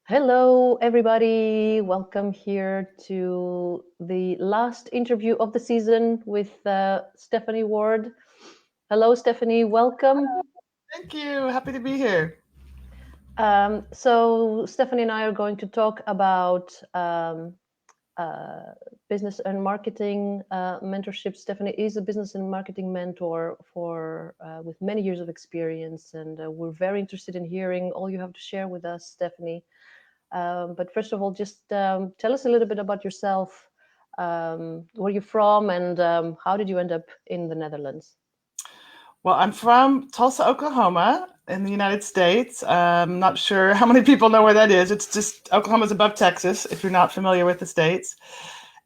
Hello, everybody. Welcome here to the last interview of the season with Stephanie Ward. Hello, Stephanie. Welcome. Thank you. Happy to be here. So, Stephanie and I are going to talk about uh, business and marketing mentorship. Stephanie is a business and marketing mentor for with many years of experience, and we're very interested in hearing all you have to share with us, Stephanie. But first of all, just tell us a little bit about yourself, where you're from, and how did you end up in the Netherlands? Well, I'm from Tulsa, Oklahoma, in the United States. Not sure how many people know where that is. It's just Oklahoma's above Texas, if you're not familiar with the states.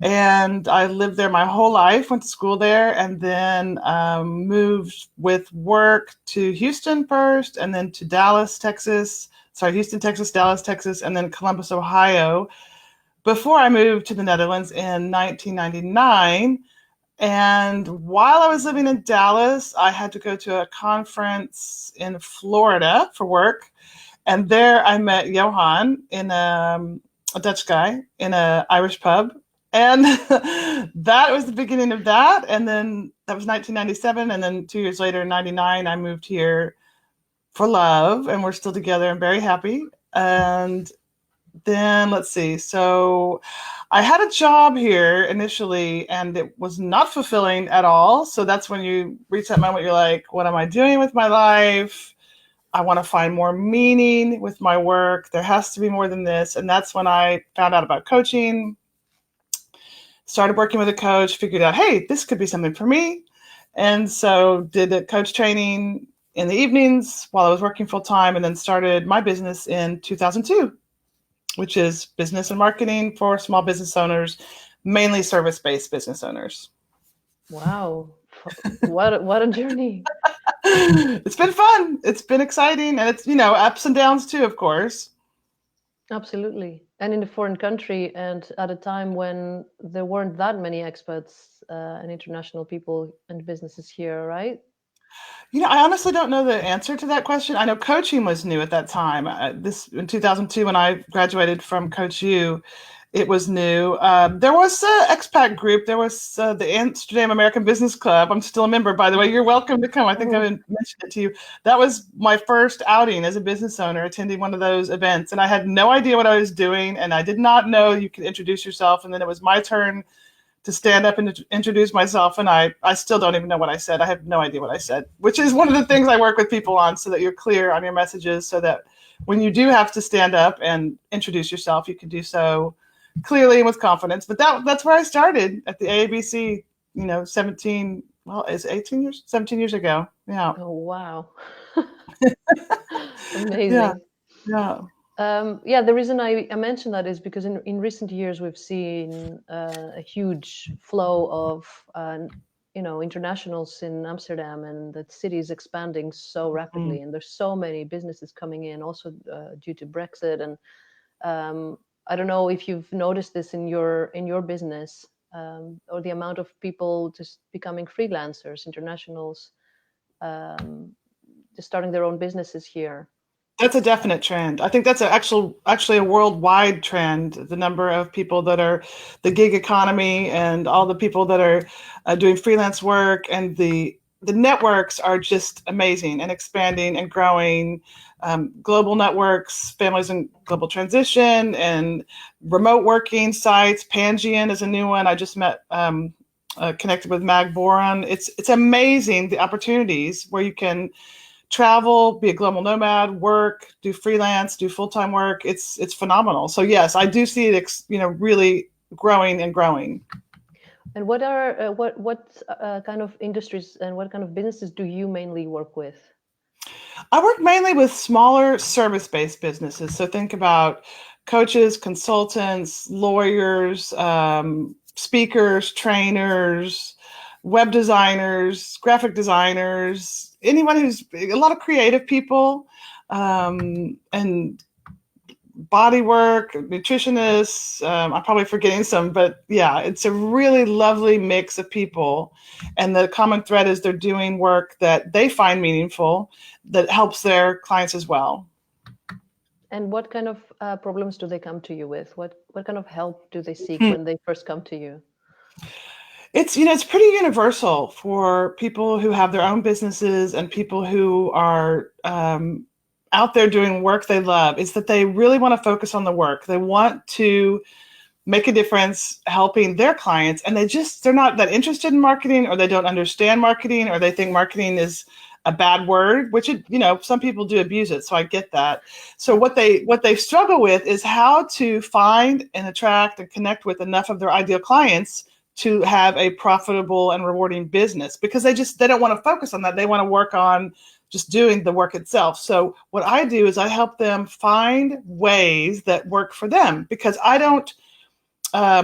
And I lived there my whole life, went to school there, and then moved with work to Houston first, and then to Dallas, Texas. Sorry, Houston, Texas, Dallas, Texas, and then Columbus, Ohio, before I moved to the Netherlands in 1999. And while I was living in Dallas, I had to go to a conference in Florida for work. And there I met Johan, a Dutch guy, in an Irish pub. And that was the beginning of that. And then that was 1997. And then 2 years later, in 99, I moved here for love. And we're still together and very happy. And then let's see. So I had a job here initially and it was not fulfilling at all. So that's when you reach that moment, you're like, what am I doing with my life? I want to find more meaning with my work. There has to be more than this. And that's when I found out about coaching, started working with a coach, figured out, hey, this could be something for me. And so did the coach training in the evenings while I was working full time, and then started my business in 2002, which is business and marketing for small business owners, mainly service-based business owners. Wow, what a journey! It's been fun. It's been exciting, and it's ups and downs too, of course. Absolutely, and in a foreign country, and at a time when there weren't that many expats and international people and businesses here, right? I honestly don't know the answer to that question. I know coaching was new at that time. This in 2002 when I graduated from Coach U, it was new. There was an expat group. There was the Amsterdam American Business Club. I'm still a member, by the way. You're welcome to come. I think I Oh, mentioned it to you. That was my first outing as a business owner, attending one of those events. And I had no idea what I was doing. And I did not know you could introduce yourself. And then it was my turn to stand up and introduce myself. And I still don't even know what I said. I have no idea what I said, which is one of the things I work with people on, so that you're clear on your messages, so that when you do have to stand up and introduce yourself, you can do so clearly and with confidence. But that's where I started at the AABC, 17, well, it's 18 years, 17 years ago. Yeah. oh wow, Yeah. amazing. Yeah. Yeah, the reason I mention that is because in recent years we've seen a huge flow of internationals in Amsterdam, and the city is expanding so Mm. rapidly, and there's so many businesses coming in, also due to Brexit. And I don't know if you've noticed this in your business, or the amount of people just becoming freelancers, internationals, um, just starting their own businesses here. That's a definite trend. I think that's actually a worldwide trend. The number of people that are the gig economy, and all the people that are doing freelance work, and the networks are just amazing and expanding and growing. Global networks, families in global transition, and remote working sites. Pangean is a new one. I just met. Connected with Mag Boron. It's amazing the opportunities where you can travel, be a global nomad, work, do freelance, do full-time work. It's phenomenal. So yes, I do see it, really growing and growing. And what kind of industries and what kind of businesses do you mainly work with? I work mainly with smaller service-based businesses. So think about coaches, consultants, lawyers, speakers, trainers, web designers, graphic designers, anyone who's a lot of creative people, and body work, nutritionists. I'm probably forgetting some, but yeah, it's a really lovely mix of people. And the common thread is they're doing work that they find meaningful, that helps their clients as well. And what kind of problems do they come to you with? What kind of help do they seek when they first come to you? It's pretty universal for people who have their own businesses and people who are out there doing work they love. Is that they really want to focus on the work. They want to make a difference helping their clients, and they're not that interested in marketing, or they don't understand marketing, or they think marketing is a bad word, which some people do abuse it, so I get that. So what they struggle with is how to find and attract and connect with enough of their ideal clients to have a profitable and rewarding business, because they don't want to focus on that. They want to work on just doing the work itself. So what I do is I help them find ways that work for them, because I don't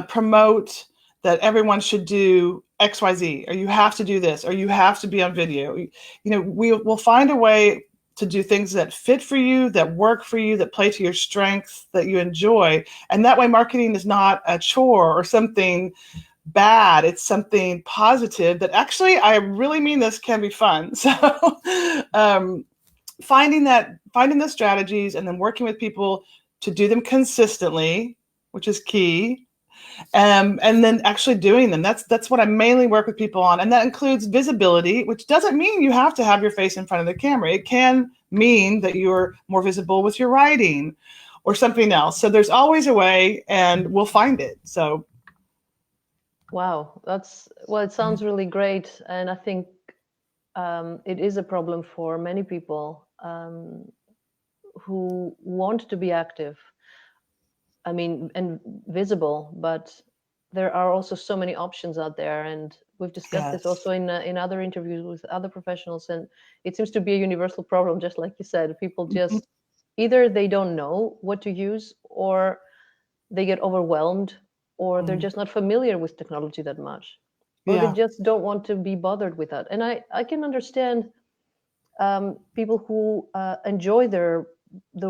promote that everyone should do XYZ, or you have to do this, or you have to be on video. We'll find a way to do things that fit for you, that work for you, that play to your strengths, that you enjoy. And that way marketing is not a chore or something bad. It's something positive that actually, I really mean this, can be fun. So finding the strategies and then working with people to do them consistently, which is key. And then actually doing them. That's what I mainly work with people on. And that includes visibility, which doesn't mean you have to have your face in front of the camera. It can mean that you're more visible with your writing or something else. So there's always a way, and we'll find it. So. Wow, it sounds really great. And I think it is a problem for many people who want to be active, I mean, and visible, but there are also so many options out there. And we've discussed this also in other interviews with other professionals. And it seems to be a universal problem, just like you said. People just either they don't know what to use, or they get overwhelmed, or they're just not familiar with technology that much, or they just don't want to be bothered with that. And I can understand people who enjoy the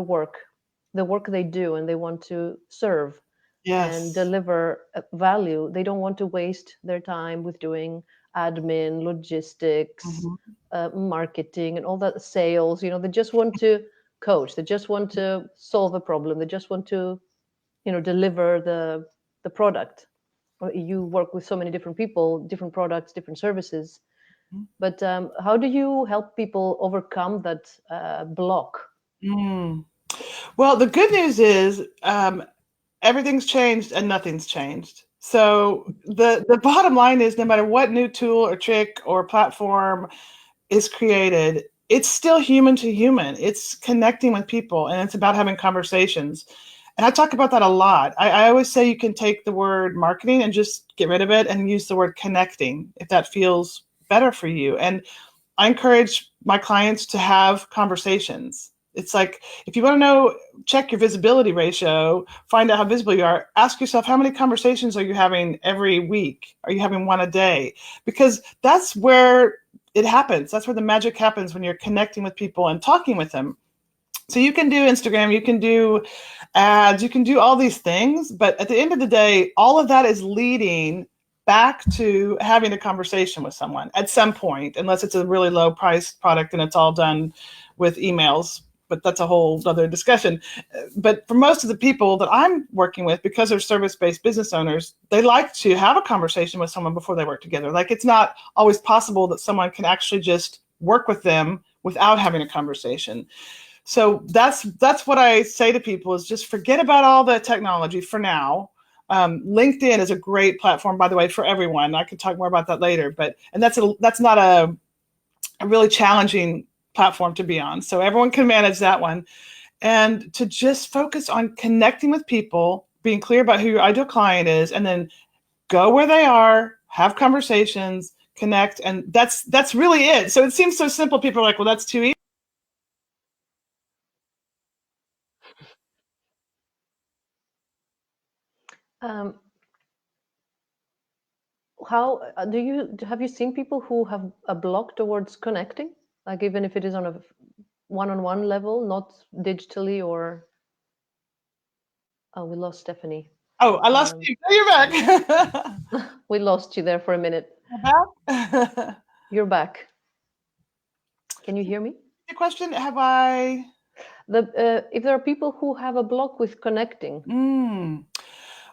work they do, and they want to serve and deliver value. They don't want to waste their time with doing admin, logistics, marketing, and all that, sales. They just want to coach. They just want to solve a problem. They just want to, deliver the product. You work with so many different people, different products, different services. But how do you help people overcome that block? Well, the good news is everything's changed and nothing's changed. So the bottom line is, no matter what new tool or trick or platform is created, it's still human to human. It's connecting with people, and it's about having conversations. And I talk about that a lot. I always say you can take the word marketing and just get rid of it and use the word connecting if that feels better for you. And I encourage my clients to have conversations. It's like, if you want to know, check your visibility ratio, find out how visible you are. Ask yourself, how many conversations are you having every week? Are you having one a day? Because that's where it happens. That's where the magic happens, when you're connecting with people and talking with them. So you can do Instagram, you can do ads, you can do all these things. But at the end of the day, all of that is leading back to having a conversation with someone at some point, unless it's a really low price product and it's all done with emails. But that's a whole other discussion. But for most of the people that I'm working with, because they're service-based business owners, they like to have a conversation with someone before they work together. Like, it's not always possible that someone can actually just work with them without having a conversation. So that's what I say to people, is just forget about all the technology for now. LinkedIn is a great platform, by the way, for everyone. I could talk more about that later, and that's not a really challenging platform to be on. So everyone can manage that one. And to just focus on connecting with people, being clear about who your ideal client is, and then go where they are, have conversations, connect. And that's really it. So it seems so simple. People are like, well, that's too easy. How have you seen people who have a block towards connecting, like even if it is on a one-on-one level, not digitally? Or we lost Stephanie. Oh, I lost you. No, you're back. We lost you there for a minute. Back? You're back. Can you hear me? The question, have I? If there are people who have a block with connecting.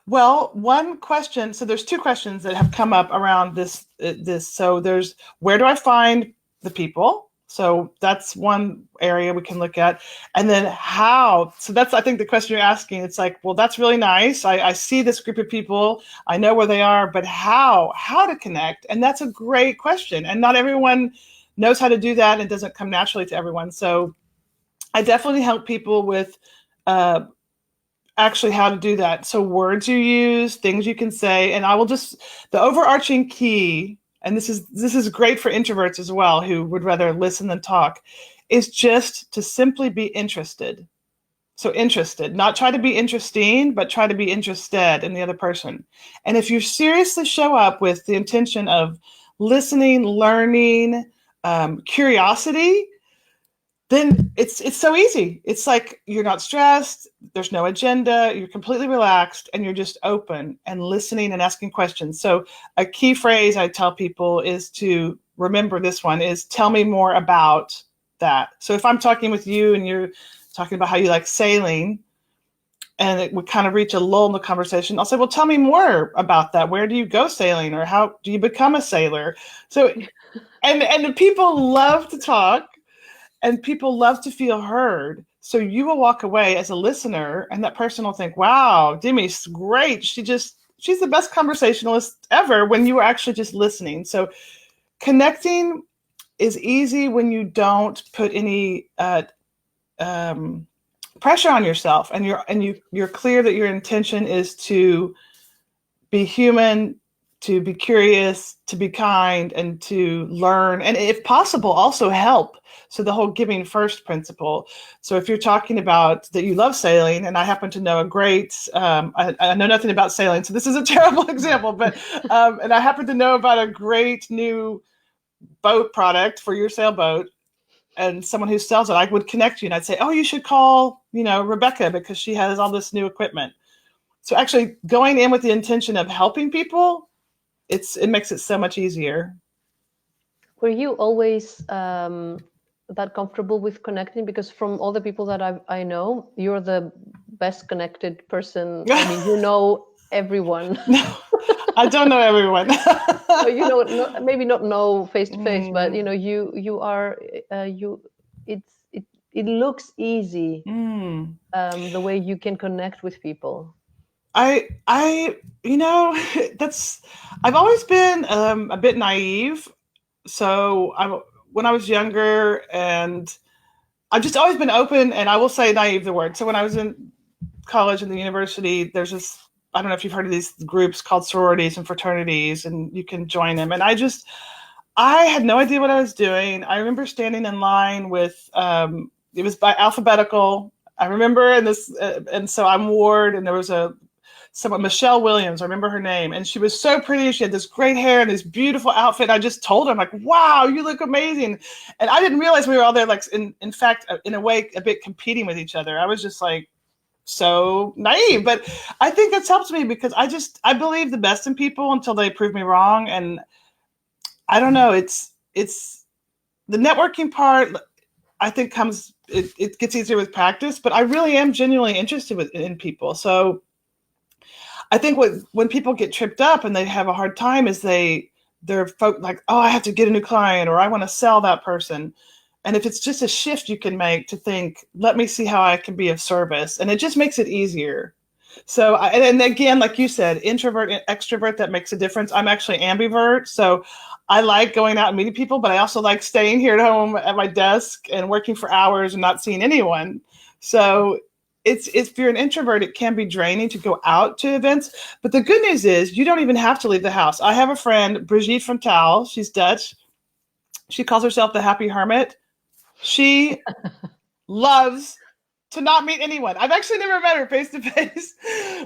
Well, one question, so there's two questions that have come up around this. So there's, where do I find the people? So that's one area we can look at. And then how, so that's, I think, the question you're asking. It's like, well, that's really nice. I see this group of people, I know where they are, but how to connect? And that's a great question. And not everyone knows how to do that. And it doesn't come naturally to everyone. So I definitely help people with actually how to do that. So words you use, things you can say, and I will just, the overarching key, and this is great for introverts as well, who would rather listen than talk, is just to simply be interested. So interested, not try to be interesting, but try to be interested in the other person. And if you seriously show up with the intention of listening, learning, curiosity, then it's so easy. It's like you're not stressed, there's no agenda, you're completely relaxed, and you're just open and listening and asking questions. So a key phrase I tell people is to remember, this one is, tell me more about that. So if I'm talking with you and you're talking about how you like sailing, and it would kind of reach a lull in the conversation, I'll say, well, tell me more about that. Where do you go sailing, or how do you become a sailor? So, and the people love to talk, and people love to feel heard. So you will walk away as a listener, and that person will think, wow, Demi's great. She's the best conversationalist ever, when you are actually just listening. So connecting is easy when you don't put any pressure on yourself, and you're clear that your intention is to be human, to be curious, to be kind, and to learn, and if possible, also help. So the whole giving first principle. So if you're talking about that you love sailing, and I happen to know a great, I know nothing about sailing, so this is a terrible example, but, and I happen to know about a great new boat product for your sailboat, and someone who sells it, I would connect you, and I'd say, oh, you should call, Rebecca, because she has all this new equipment. So actually going in with the intention of helping people, it makes it so much easier. Were you always that comfortable with connecting? Because from all the people that I know, you're the best connected person. I mean, you know everyone. No, I don't know everyone. Well, maybe not know face to face, but you are it looks easy, the way you can connect with people. I've always been a bit naive. So when I was younger, and I've just always been open, and I will say naive, the word. So when I was in college and the university, there's this, I don't know if you've heard of these groups called sororities and fraternities, and you can join them. And I had no idea what I was doing. I remember standing in line with, it was by alphabetical. I remember, and so I'm Ward, and there was someone, Michelle Williams, I remember her name, and she was so pretty. She had this great hair and this beautiful outfit. I just told her, I'm like, wow, you look amazing. And I didn't realize we were all there, like, in fact, in a way, a bit competing with each other. I was just like, so naive, but I think that's helped me, because I believe the best in people until they prove me wrong. And I don't know, it's the networking part, I think it gets easier with practice, but I really am genuinely interested in people. So I think when people get tripped up and they have a hard time is they're like, oh, I have to get a new client, or I want to sell that person. And if it's just a shift you can make to think, let me see how I can be of service, and it just makes it easier. So, and again, like you said, introvert and extrovert, that makes a difference. I'm actually ambivert. So I like going out and meeting people, but I also like staying here at home at my desk and working for hours and not seeing anyone. So if you're an introvert, it can be draining to go out to events. But the good news is you don't even have to leave the house. I have a friend, Brigitte from Taal. She's Dutch. She calls herself the Happy Hermit. She loves to not meet anyone. I've actually never met her face to face.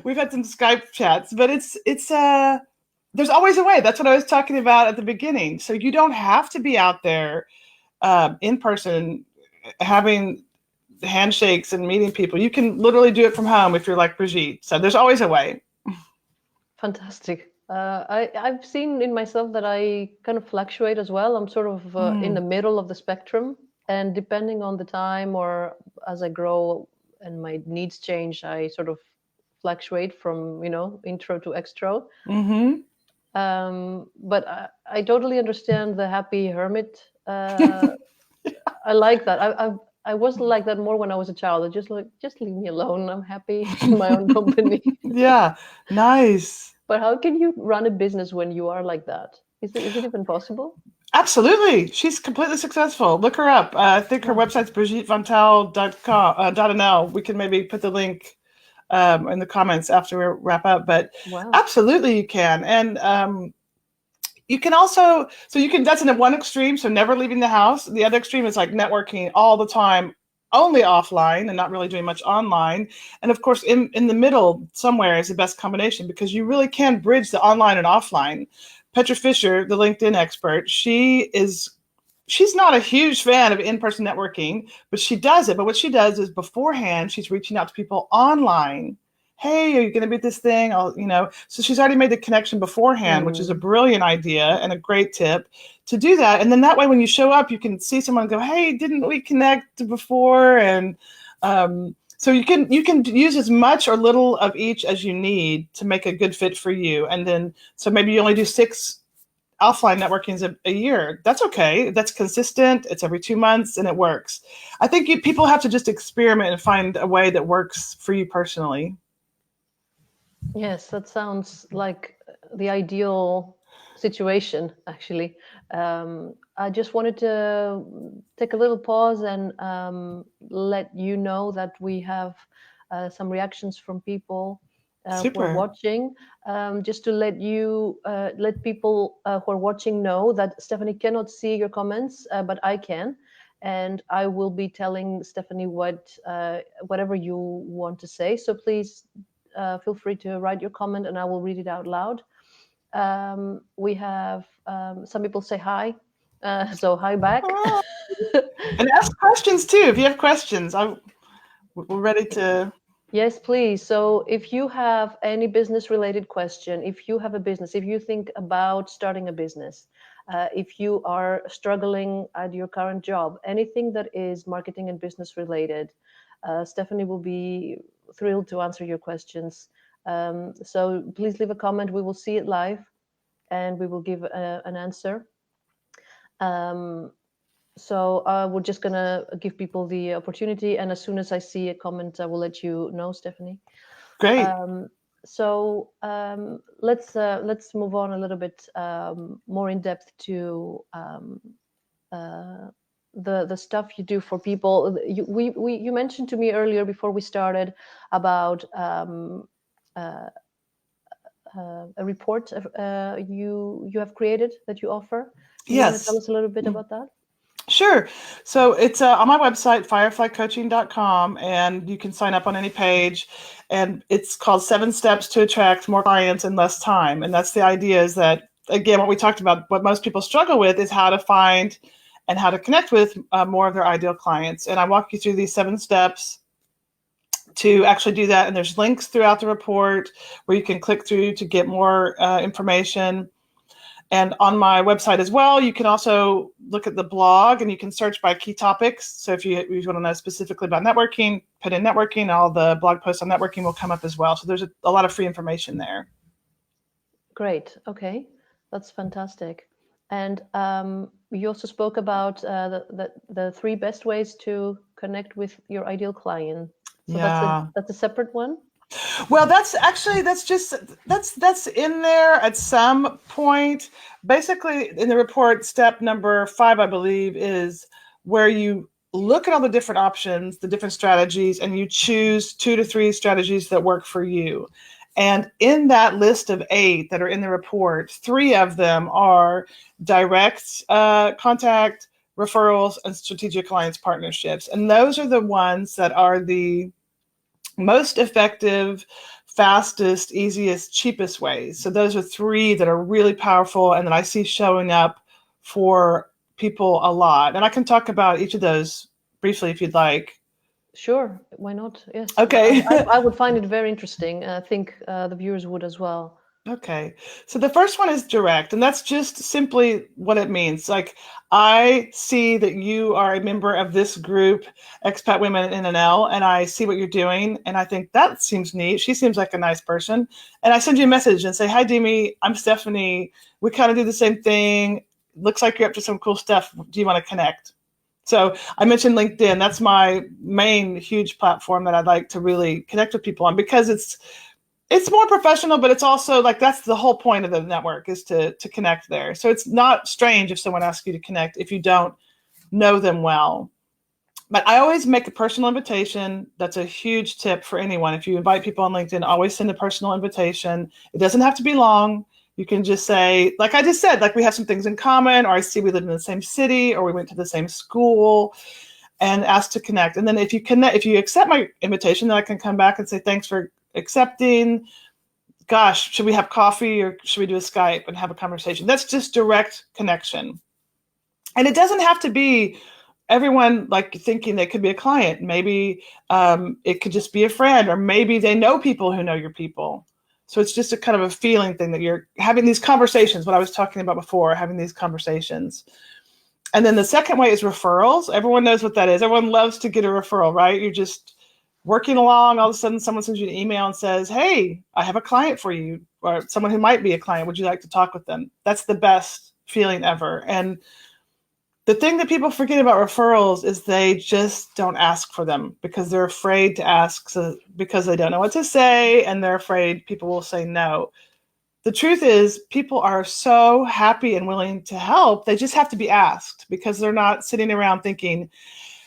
We've had some Skype chats, but there's always a way. That's what I was talking about at the beginning. So you don't have to be out there in person having handshakes and meeting people. You can literally do it from home if you're like Brigitte. So there's always a way. Fantastic. I've seen in myself that I kind of fluctuate as well. I'm sort of in the middle of the spectrum. And depending on the time or as I grow and my needs change, I sort of fluctuate from, intro to extro. Mm-hmm. But I totally understand the Happy Hermit. I like that. I wasn't like that more when I was a child. I just leave me alone. I'm happy in my own company. Yeah, nice. But how can you run a business when you are like that? Is it even possible? Absolutely. She's completely successful. Look her up. I think her Wow. website's BrigitteVantal.com. We can maybe put the link in the comments after we wrap up. But Wow. absolutely you can. And you can also, that's in one extreme, so never leaving the house. The other extreme is like networking all the time, only offline and not really doing much online. And of course, in the middle somewhere is the best combination because you really can bridge the online and offline. Petra Fisher, the LinkedIn expert, she's not a huge fan of in-person networking, but she does it. But what she does is beforehand, she's reaching out to people online. Hey, are you going to be at this thing? So she's already made the connection beforehand, which is a brilliant idea and a great tip to do that. And then that way, when you show up, you can see someone and go, hey, didn't we connect before? And so you can use as much or little of each as you need to make a good fit for you. And then, so maybe you only do 6 offline networkings a year. That's okay. That's consistent. It's every 2 months and it works. I think people have to just experiment and find a way that works for you personally. Yes, that sounds like the ideal situation, actually. I just wanted to take a little pause and let you know that we have some reactions from people who are Super. watching. Just to let people who are watching know that Stephanie cannot see your comments, but I can. And I will be telling Stephanie whatever you want to say. So please feel free to write your comment and I will read it out loud. We have some people say hi. So hi back. Oh. And ask questions too. If you have questions, we're ready to. Yes, please. So if you have any business related question, if you have a business, if you think about starting a business, if you are struggling at your current job, anything that is marketing and business related, Stephanie will be thrilled to answer your questions. So please leave a comment. We will see it live and we will give an answer. So we're just going to give people the opportunity. And as soon as I see a comment, I will let you know, Stephanie. Great. Let's move on a little bit more in depth to the stuff you do for people. You mentioned to me earlier before we started about a report you have created that you offer. Do you want to tell us a little bit about that? Sure. So it's on my website, fireflycoaching.com, and you can sign up on any page. And it's called 7 Steps to Attract More Clients in Less Time. And that's the idea is that, again, what we talked about, what most people struggle with is how to find and how to connect with more of their ideal clients. And I walk you through these 7 steps to actually do that. And there's links throughout the report where you can click through to get more information. And on my website as well, you can also look at the blog and you can search by key topics. So if you want to know specifically about networking, put in networking, all the blog posts on networking will come up as well. So there's a lot of free information there. Great. Okay. That's fantastic. And you also spoke about the 3 best ways to connect with your ideal client. So that's a separate one. Well, that's in there at some point. Basically, in the report, step number 5, I believe, is where you look at all the different options, the different strategies, and you choose 2 to 3 strategies that work for you. And in that list of 8 that are in the report, 3 of them are direct contact, referrals, and strategic alliance partnerships. And those are the ones that are the most effective, fastest, easiest, cheapest ways. So those are 3 that are really powerful and that I see showing up for people a lot. And I can talk about each of those briefly if you'd like. Sure, why not? Yes. Okay. I would find it very interesting. I think the viewers would as well. Okay. So the first one is direct, and that's just simply what it means. Like, I see that you are a member of this group, Expat Women in NL, and I see what you're doing, and I think that seems neat. She seems like a nice person. And I send you a message and say, "Hi, Demi, I'm Stephanie. We kind of do the same thing. Looks like you're up to some cool stuff. Do you want to connect?" So I mentioned LinkedIn. That's my main huge platform that I'd like to really connect with people on, because it's more professional, but it's also like, that's the whole point of the network, is to connect there. So it's not strange if someone asks you to connect if you don't know them well. But I always make a personal invitation. That's a huge tip for anyone. If you invite people on LinkedIn, always send a personal invitation. It doesn't have to be long. You can just say, like I just said, like, we have some things in common, or I see we live in the same city, or we went to the same school, and ask to connect. And then if you accept my invitation, then I can come back and say, thanks for accepting. Gosh, should we have coffee, or should we do a Skype and have a conversation? That's just direct connection. And it doesn't have to be everyone like thinking they could be a client. Maybe it could just be a friend, or maybe they know people who know your people. So it's just a kind of a feeling thing that you're having these conversations, what I was talking about before, having these conversations. And then the second way is referrals. Everyone knows what that is. Everyone loves to get a referral, right? You're just working along. All of a sudden, someone sends you an email and says, "Hey, I have a client for you," or someone who might be a client. Would you like to talk with them? That's the best feeling ever. And the thing that people forget about referrals is they just don't ask for them, because they're afraid to ask, because they don't know what to say, and they're afraid people will say no. The truth is, people are so happy and willing to help. They just have to be asked, because they're not sitting around thinking,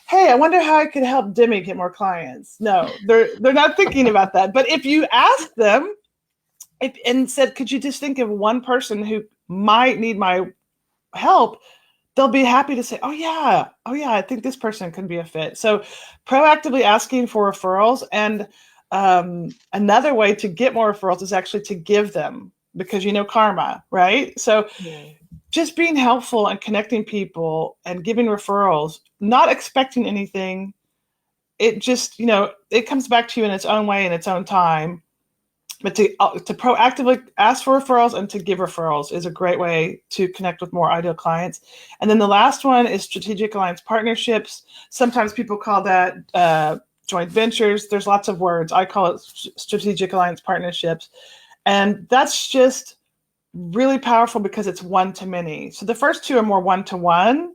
"Hey, I wonder how I could help Demi get more clients." No, they're not thinking about that. But if you ask them and said, "Could you just think of one person who might need my help?" they'll be happy to say, "Oh yeah, I think this person can be a fit." So proactively asking for referrals. And another way to get more referrals is actually to give them, because karma, right? So just being helpful and connecting people and giving referrals, not expecting anything. It just, it comes back to you in its own way, in its own time. But to proactively ask for referrals and to give referrals is a great way to connect with more ideal clients. And then the last one is strategic alliance partnerships. Sometimes people call that joint ventures. There's lots of words. I call it strategic alliance partnerships. And that's just really powerful, because it's one to many. So the first two are more one to one.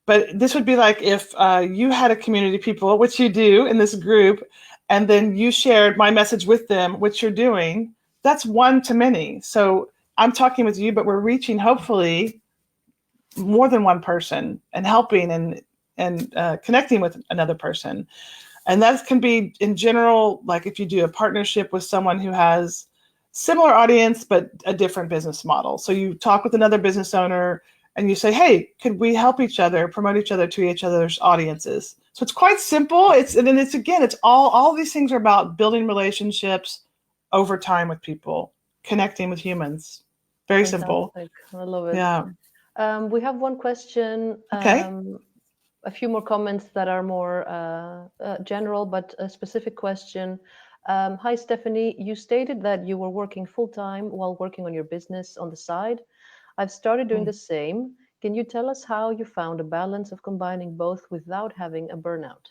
But this would be like if you had a community of people, which you do in this group, and then you shared my message with them, which you're doing. That's one to many. So I'm talking with you, but we're reaching hopefully more than one person, and helping and connecting with another person. And that can be in general, like if you do a partnership with someone who has similar audience but a different business model. So you talk with another business owner and you say, "Hey, could we help each other, promote each other to each other's audiences?" So it's quite simple. It's all these things are about building relationships over time with people, connecting with humans. Very simple. I love it. Yeah. We have one question. Okay. A few more comments that are more general, but a specific question. Hi, Stephanie. You stated that you were working full-time while working on your business on the side. I've started doing the same. Can you tell us how you found a balance of combining both without having a burnout?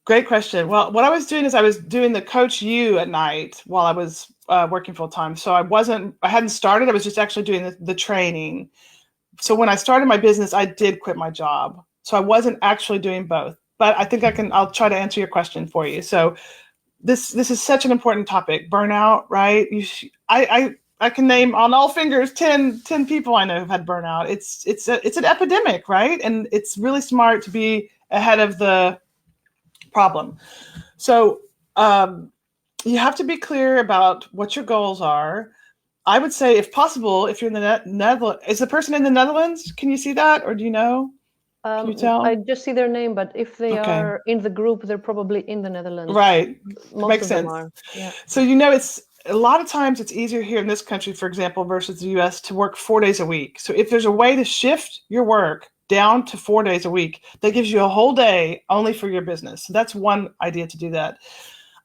Great question. Well, what I was doing is I was doing the Coach U at night while I was working full time. So I hadn't started. I was just actually doing the training. So when I started my business, I did quit my job. So I wasn't actually doing both. But I think I'll try to answer your question for you. So this is such an important topic, burnout, right? I can name on all fingers 10 people I know who've had burnout. It's an epidemic, right? And it's really smart to be ahead of the problem. So you have to be clear about what your goals are. I would say, if possible, if you're in the Netherlands, is the person in the Netherlands? Can you see that, or do you know? Can you tell? I just see their name, but if they are in the group, they're probably in the Netherlands. Right. Most Makes of sense. them are. Yeah. So it's a lot of times it's easier here in this country, for example, versus the US, to work 4 days a week. So if there's a way to shift your work down to 4 days a week, that gives you a whole day only for your business. So that's one idea to do that.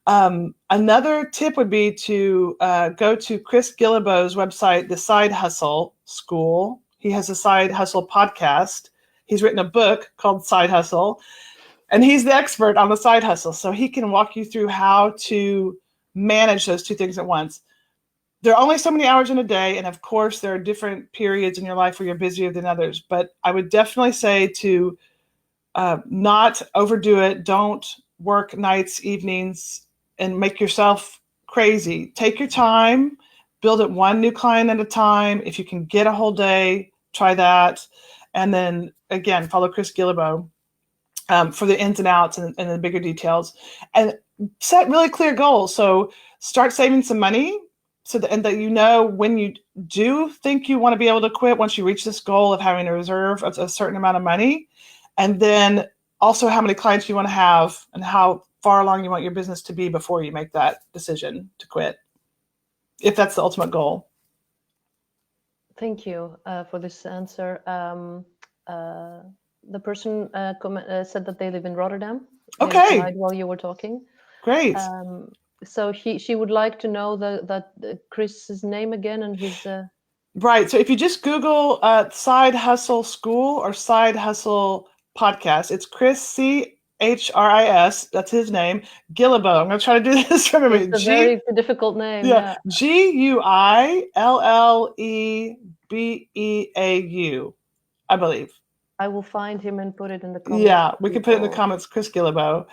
Another tip would be to go to Chris Guillebeau's website, The Side Hustle School. He has a Side Hustle podcast. He's written a book called Side Hustle, and he's the expert on the side hustle. So he can walk you through how to manage those two things at once. There are only so many hours in a day, and of course, there are different periods in your life where you're busier than others. But I would definitely say to not overdo it. Don't work nights, evenings, and make yourself crazy. Take your time, build it one new client at a time. If you can get a whole day, try that. And then again, follow Chris Guillebeau for the ins and outs and the bigger details. And set really clear goals. So start saving some money and that you know when you do think you want to be able to quit, once you reach this goal of having a reserve of a certain amount of money. And then also how many clients you want to have and how far along you want your business to be before you make that decision to quit, if that's the ultimate goal. Thank you for this answer. The person said that they live in Rotterdam. Okay. While you were talking. Great. So she would like to know that Chris's name again and his. Right. So if you just Google Side Hustle School or Side Hustle Podcast, it's Chris CHRIS. That's his name. Guillebeau. I'm going to try to do this from memory. It's a very difficult name. Yeah. GUILLEBEAU, I believe. I will find him and put it in the comments. Yeah, we can put it in the comments. Chris Guillebeau.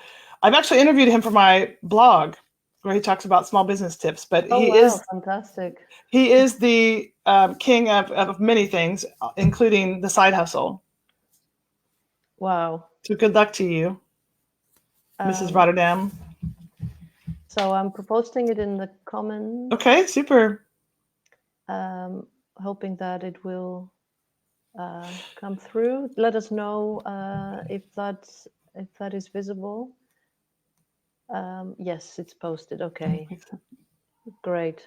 I've actually interviewed him for my blog, where he talks about small business tips. But is fantastic. He is the king of many things, including the side hustle. Wow. So good luck to you, Mrs. Rotterdam. So I'm posting it in the comments. Okay, super. Hoping that it will come through. Let us know if that is visible. Yes, it's posted. Okay, great.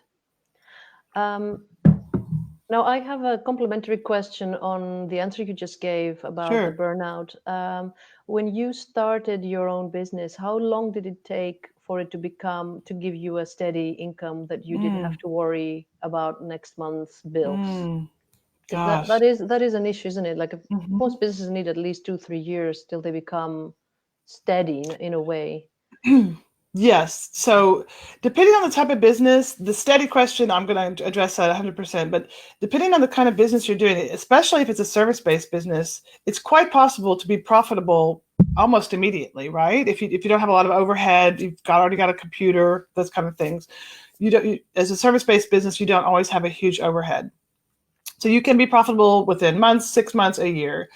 Now I have a complimentary question on the answer you just gave about the burnout. When you started your own business, how long did it take for it to give you a steady income that you didn't have to worry about next month's bills? That is an issue, isn't it? Like most businesses need at least 2-3 years till they become steady in a way. Yes. So depending on the type of business, the steady question, I'm going to address that 100%. But depending on the kind of business you're doing, especially if it's a service-based business, it's quite possible to be profitable almost immediately, right? If you don't have a lot of overhead, you've already got a computer, those kind of things. As a service-based business, you don't always have a huge overhead. So you can be profitable within months, 6 months, a year.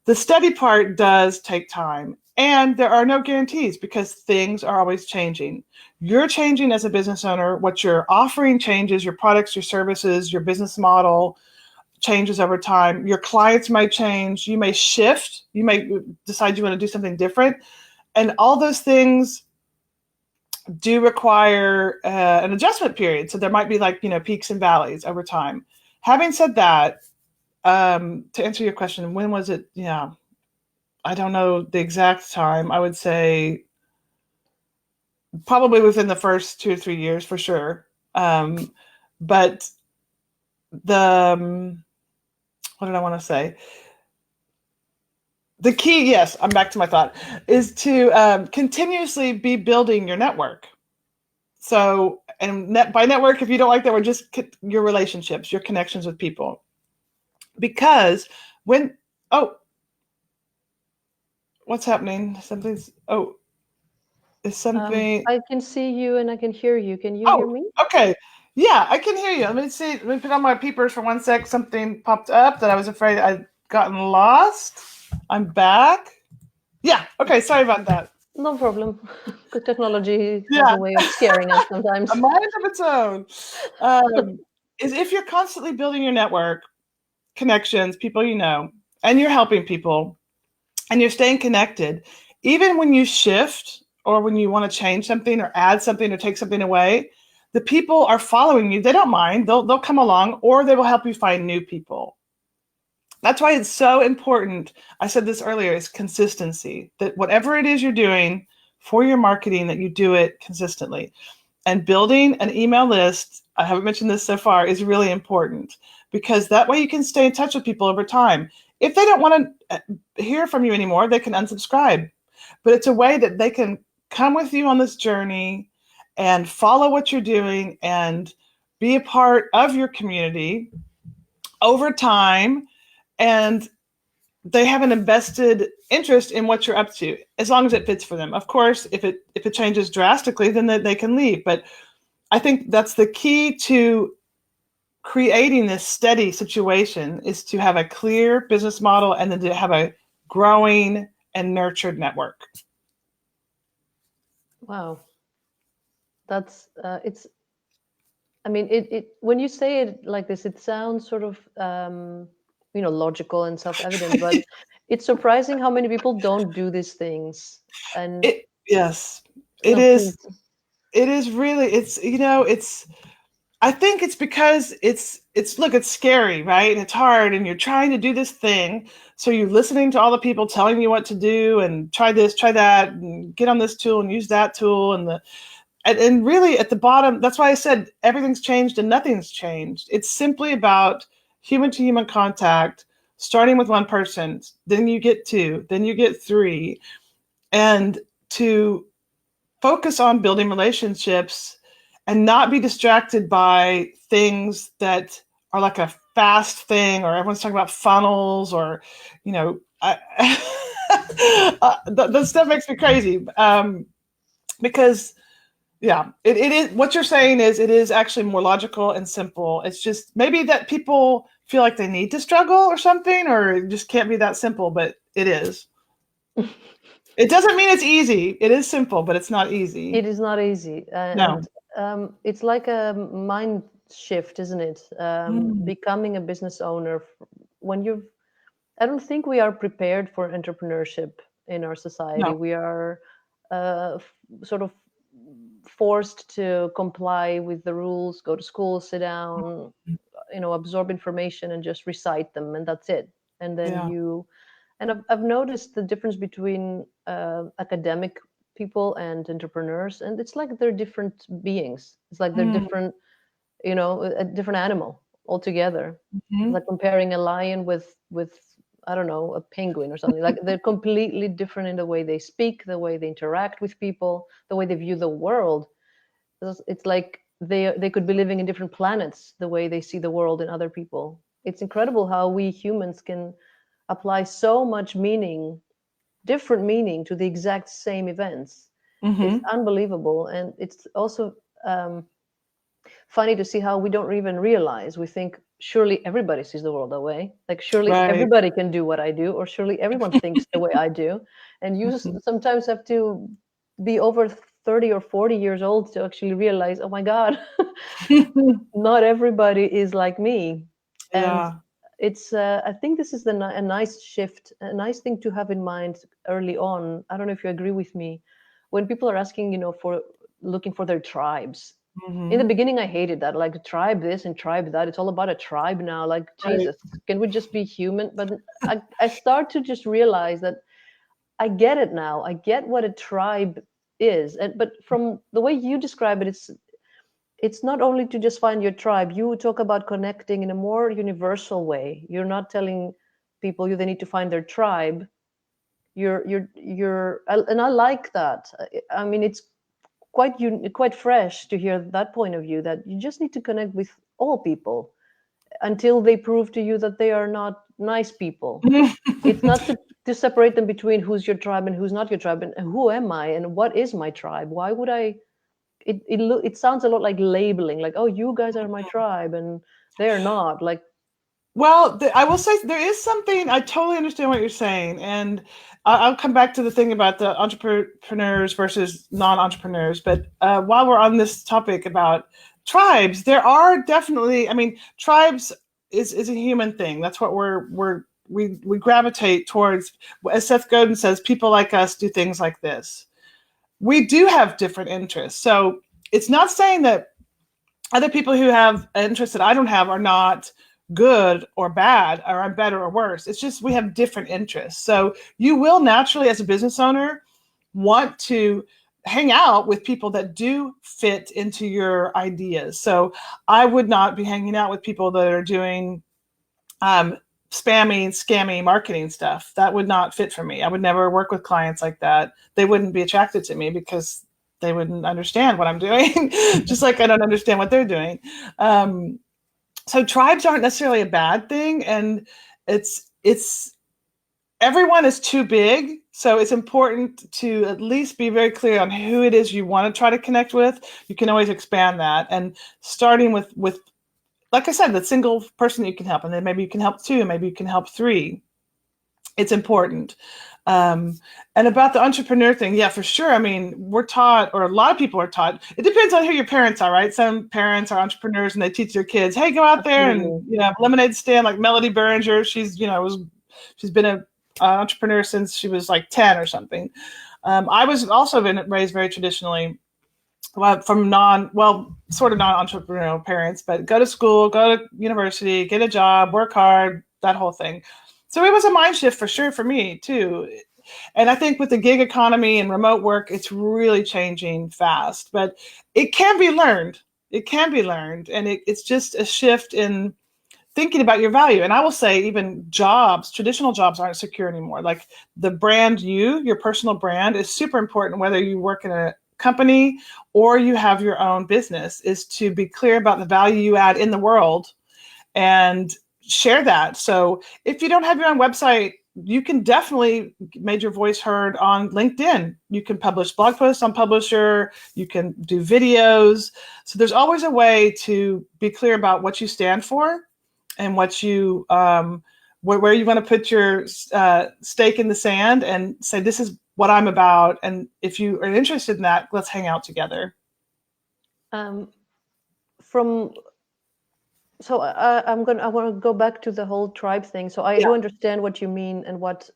The steady part does take time. And there are no guarantees because things are always changing. You're changing as a business owner. What you're offering changes, your products, your services, your business model changes over time. Your clients might change. You may shift. You may decide you want to do something different. And all those things do require an adjustment period. So there might be peaks and valleys over time. Having said that, to answer your question, when was it? Yeah. I don't know the exact time. I would say probably within the first 2 or 3 years for sure. But what did I want to say? The key, yes, I'm back to my thought, is to continuously be building your network. So, and by network, if you don't like that word, just your relationships, your connections with people. Because what's happening? Is something? I can see you and I can hear you. Can you hear me? Okay. Yeah, I can hear you. Let me put on my peepers for 1 sec. Something popped up that I was afraid I'd gotten lost. I'm back. Yeah. Okay. Sorry about that. No problem. Good technology has a way of scaring us sometimes. A mind of its own. Is if you're constantly building your network, connections, people you know, and you're helping people, and you're staying connected, even when you shift or when you want to change something or add something or take something away, the people are following you. They don't mind. They'll come along, or they will help you find new people. That's why it's so important. I said this earlier, is consistency. That whatever it is you're doing, for your marketing that you do it consistently. And building an email list, I haven't mentioned this so far, is really important, because that way you can stay in touch with people over time. If they don't want to hear from you anymore, they can unsubscribe. But it's a way that they can come with you on this journey and follow what you're doing and be a part of your community over time. And they have an invested interest in what you're up to, as long as it fits for them. Of course, if it changes drastically, then they can leave. But I think that's the key to creating this steady situation, is to have a clear business model and then to have a growing and nurtured network. Wow. That's it's, I mean, it when you say it like this, it sounds sort of logical and self-evident, but it's surprising how many people don't do these things. And yes, it no, is. please. It is really, it's, I think it's because it's look, it's scary, right? And it's hard, and you're trying to do this thing. So you're listening to all the people telling you what to do, and try this, try that, and get on this tool and use that tool. And really at the bottom, that's why I said everything's changed and nothing's changed. It's simply about human to human contact, starting with one person, then you get two, then you get three, and to focus on building relationships and not be distracted by things that are like a fast thing, or everyone's talking about funnels, or, the stuff makes me crazy. Because it is, what you're saying is, it is actually more logical and simple. It's just maybe that people feel like they need to struggle or something, or it just can't be that simple, but it is. It doesn't mean it's easy. It is simple, but it's not easy. It is not easy. No. And it's like a mind shift, isn't it? Becoming a business owner, I don't think we are prepared for entrepreneurship in our society. No. We are sort of forced to comply with the rules, go to school, sit down, absorb information and just recite them, and that's it. And then I've noticed the difference between academic people and entrepreneurs, and it's like they're different beings. It's like they're different, a different animal altogether. Like comparing a lion with I don't know, a penguin or something. Like they're completely different in the way they speak, the way they interact with people, the way they view the world. It's like they could be living in different planets, the way they see the world and other people. It's incredible how we humans can apply so much meaning, different meaning, to the exact same events. It's unbelievable. And it's also funny to see how we don't even realize. We think surely everybody sees the world that way. Like surely everybody can do what I do, or surely everyone thinks the way I do. And you sometimes have to be over 30 or 40 years old to actually realize, oh my God, not everybody is like me. And it's I think this is a nice shift, a nice thing to have in mind early on. I don't know if you agree with me. When people are asking, for looking for their tribes. In the beginning, I hated that, like tribe this and tribe that. It's all about a tribe now. Like, Jesus, can we just be human? But I start to just realize that I get it now. I get what a tribe is. But from the way you describe it, it's not only to just find your tribe. You talk about connecting in a more universal way. You're not telling people they need to find their tribe. And I like that. I mean, it's quite fresh to hear that point of view, that you just need to connect with all people until they prove to you that they are not nice people. It's not to separate them between who's your tribe and who's not your tribe, and who am I and what is my tribe. Why would I? It sounds a lot like labeling, like, oh, you guys are my tribe and they're not. Like, well, I will say there is something, I totally understand what you're saying. And I'll come back to the thing about the entrepreneurs versus non-entrepreneurs. But while we're on this topic about tribes, there are definitely, I mean, tribes is a human thing. That's what we gravitate towards. As Seth Godin says, people like us do things like this. We do have different interests. So it's not saying that other people who have interests that I don't have are not good or bad, or I'm better or worse. It's just we have different interests. So you will naturally, as a business owner, want to hang out with people that do fit into your ideas. So I would not be hanging out with people that are doing spammy, scammy marketing stuff. That would not fit for me. I would never work with clients like that. They wouldn't be attracted to me because they wouldn't understand what I'm doing, just like I don't understand what they're doing. So tribes aren't necessarily a bad thing, and it's everyone is too big. So it's important to at least be very clear on who it is you want to try to connect with. You can always expand that, and starting with like I said, the single person you can help, and then maybe you can help 2, maybe you can help 3. It's important. And about the entrepreneur thing, yeah, for sure. I mean, we're taught, or a lot of people are taught, it depends on who your parents are, right? Some parents are entrepreneurs and they teach their kids, hey, go out there and, lemonade stand, like Melody Behringer. She's, she's been an entrepreneur since she was like 10 or something. I was also raised very traditionally. From sort of non-entrepreneurial parents, but go to school, go to university, get a job, work hard, that whole thing. So it was a mind shift for sure for me too. And I think with the gig economy and remote work, it's really changing fast, but it can be learned. It can be learned. And it's just a shift in thinking about your value. And I will say even traditional jobs aren't secure anymore. Like the brand your personal brand is super important, whether you work in a company or you have your own business, is to be clear about the value you add in the world and share that. So if you don't have your own website, you can definitely make your voice heard on LinkedIn. You can publish blog posts on Publisher. You can do videos. So there's always a way to be clear about what you stand for and what you where you want to put your stake in the sand and say, this is what I'm about. And if you are interested in that, let's hang out together. I want to go back to the whole tribe thing. So I do understand what you mean and what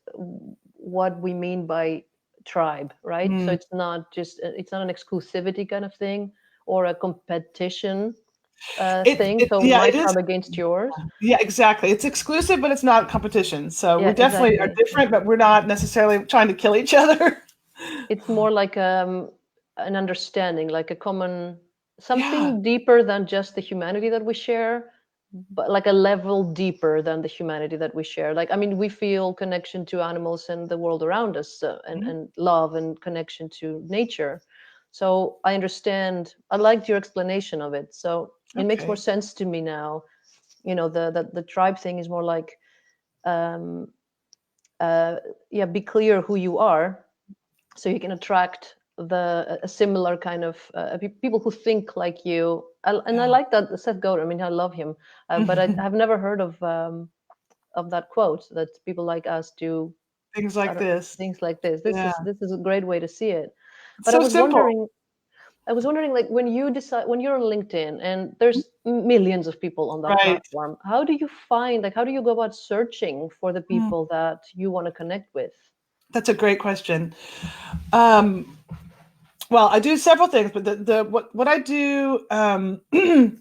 we mean by tribe, right? So it's not an exclusivity kind of thing or a competition thing. So my tribe against yours. Yeah, exactly. It's exclusive, but it's not competition. So we definitely are different, but we're not necessarily trying to kill each other. It's more like an understanding, like a common something deeper than just the humanity that we share, but like a level deeper than the humanity that we share. Like, I mean, we feel connection to animals and the world around us, and love and connection to nature. So I understand. I liked your explanation of it. So it makes more sense to me now. The tribe thing is more like, be clear who you are, so you can attract a similar kind of people who think like you. I like that Seth Godin. I mean, I love him, but I have never heard of that quote, that people like us do things like this. This is a great way to see it. But so I was wondering, like, when you're on LinkedIn and there's millions of people on that platform, how do you go about searching for the people that you want to connect with? That's a great question. Well, I do several things, but what I do, the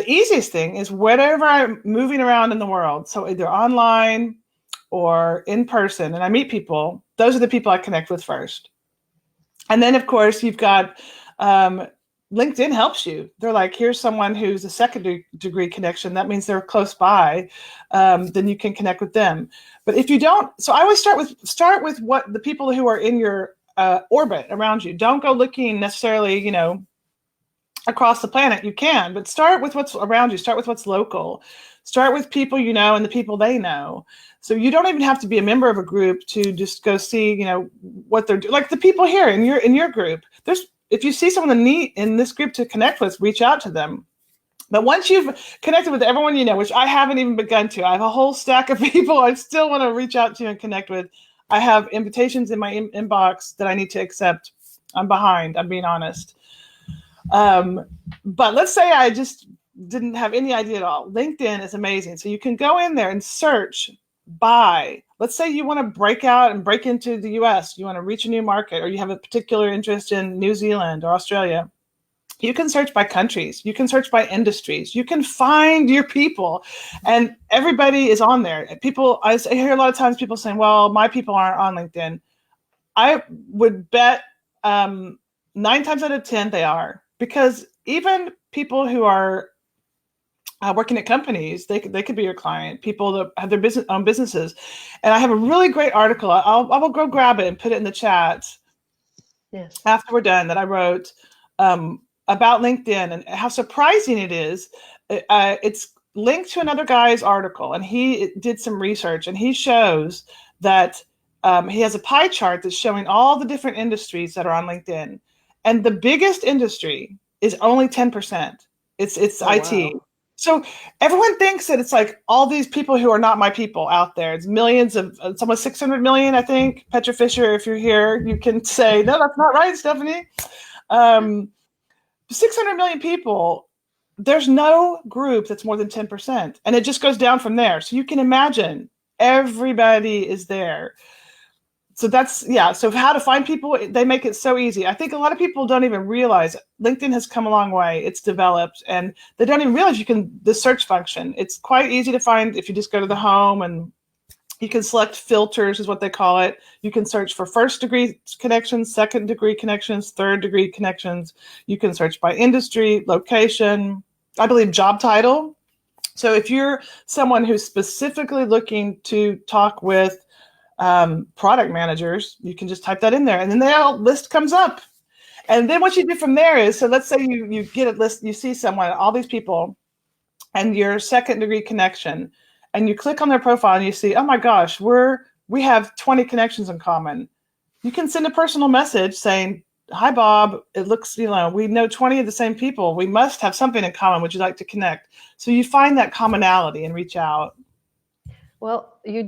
easiest thing is whenever I'm moving around in the world, so either online or in person, and I meet people, those are the people I connect with first. And then, of course, you've got LinkedIn helps you. They're like, here's someone who's a second degree connection. That means they're close by. Then you can connect with them. But if you don't, so I always start with what the people who are in your orbit around you. Don't go looking necessarily, across the planet. You can, but start with what's around you. Start with what's local. Start with people you know and the people they know. So you don't even have to be a member of a group to just go see, what they're doing. Like the people here in your group. If you see someone neat in this group to connect with, reach out to them. But once you've connected with everyone you know, which I haven't even begun to, I have a whole stack of people I still want to reach out to and connect with. I have invitations in my inbox that I need to accept. I'm behind. I'm being honest. But let's say I just didn't have any idea at all. LinkedIn is amazing. So you can go in there and search by. Let's say you want to break out and break into the US. You want to reach a new market, or you have a particular interest in New Zealand or Australia. You can search by countries. You can search by industries. You can find your people, and everybody is on there. I hear a lot of times people saying, well, my people aren't on LinkedIn. I would bet 9 times out of 10 they are, because even people who are working at companies, they could be your client. People that have their own businesses, and I have a really great article. I will go grab it and put it in the chat. Yes. After we're done, that I wrote about LinkedIn and how surprising it is. It's linked to another guy's article, and he did some research, and he shows that he has a pie chart that's showing all the different industries that are on LinkedIn, and the biggest industry is only 10%. It's IT. Wow. So everyone thinks that it's like all these people who are not my people out there. It's millions of, it's almost 600 million, I think. Petra Fisher, if you're here, you can say, no, that's not right, Stephanie. 600 million people, there's no group that's more than 10%. And it just goes down from there. So you can imagine everybody is there. So that's, yeah. So how to find people, they make it so easy. I think a lot of people don't even realize LinkedIn has come a long way. It's developed, and they don't even realize the search function. It's quite easy to find if you just go to the home, and you can select filters is what they call it. You can search for first degree connections, second degree connections, third degree connections. You can search by industry, location, I believe job title. So if you're someone who's specifically looking to talk with product managers, you can just type that in there, and then the list comes up. And then what you do from there is, so let's say you get a list, you see someone, all these people, and your second degree connection, and you click on their profile and you see, oh my gosh, we have 20 connections in common. You can send a personal message saying, hi Bob, it looks, we know 20 of the same people. We must have something in common. Would you like to connect? So you find that commonality and reach out. Well, you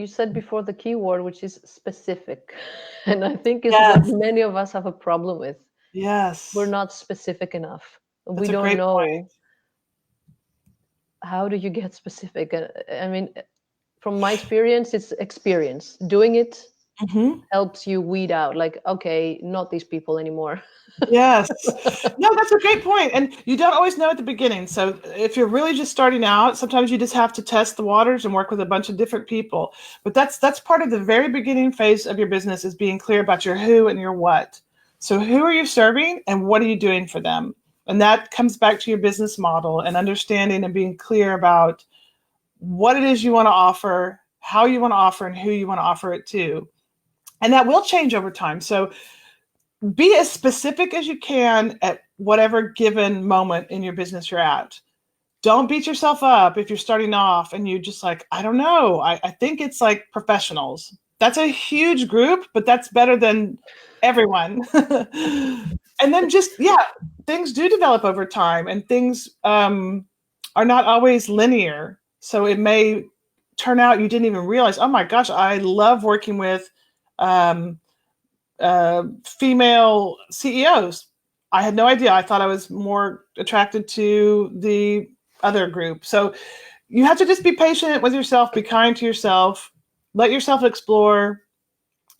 said before the keyword, which is specific, and I think is Yes. what many of us have a problem with. Yes. We're not specific enough. That's we a don't great know point. How do you get specific. I mean, from my experience, it's experience. Doing it helps you weed out, like, okay, not these people anymore. Yes. No, that's a great point. And you don't always know at the beginning. So if you're really just starting out, sometimes you just have to test the waters and work with a bunch of different people. But that's part of the very beginning phase of your business, is being clear about your who and your what. So who are you serving and what are you doing for them? And that comes back to your business model and understanding and being clear about what it is you want to offer, how you want to offer, and who you want to offer it to. And that will change over time. So be as specific as you can at whatever given moment in your business you're at. Don't beat yourself up if you're starting off and you just like, I don't know. I think it's like professionals. That's a huge group, but that's better than everyone. And then just, things do develop over time, and things are not always linear. So it may turn out you didn't even realize, oh my gosh, I love working with female CEOs. I had no idea. I thought I was more attracted to the other group. So you have to just be patient with yourself, be kind to yourself, let yourself explore,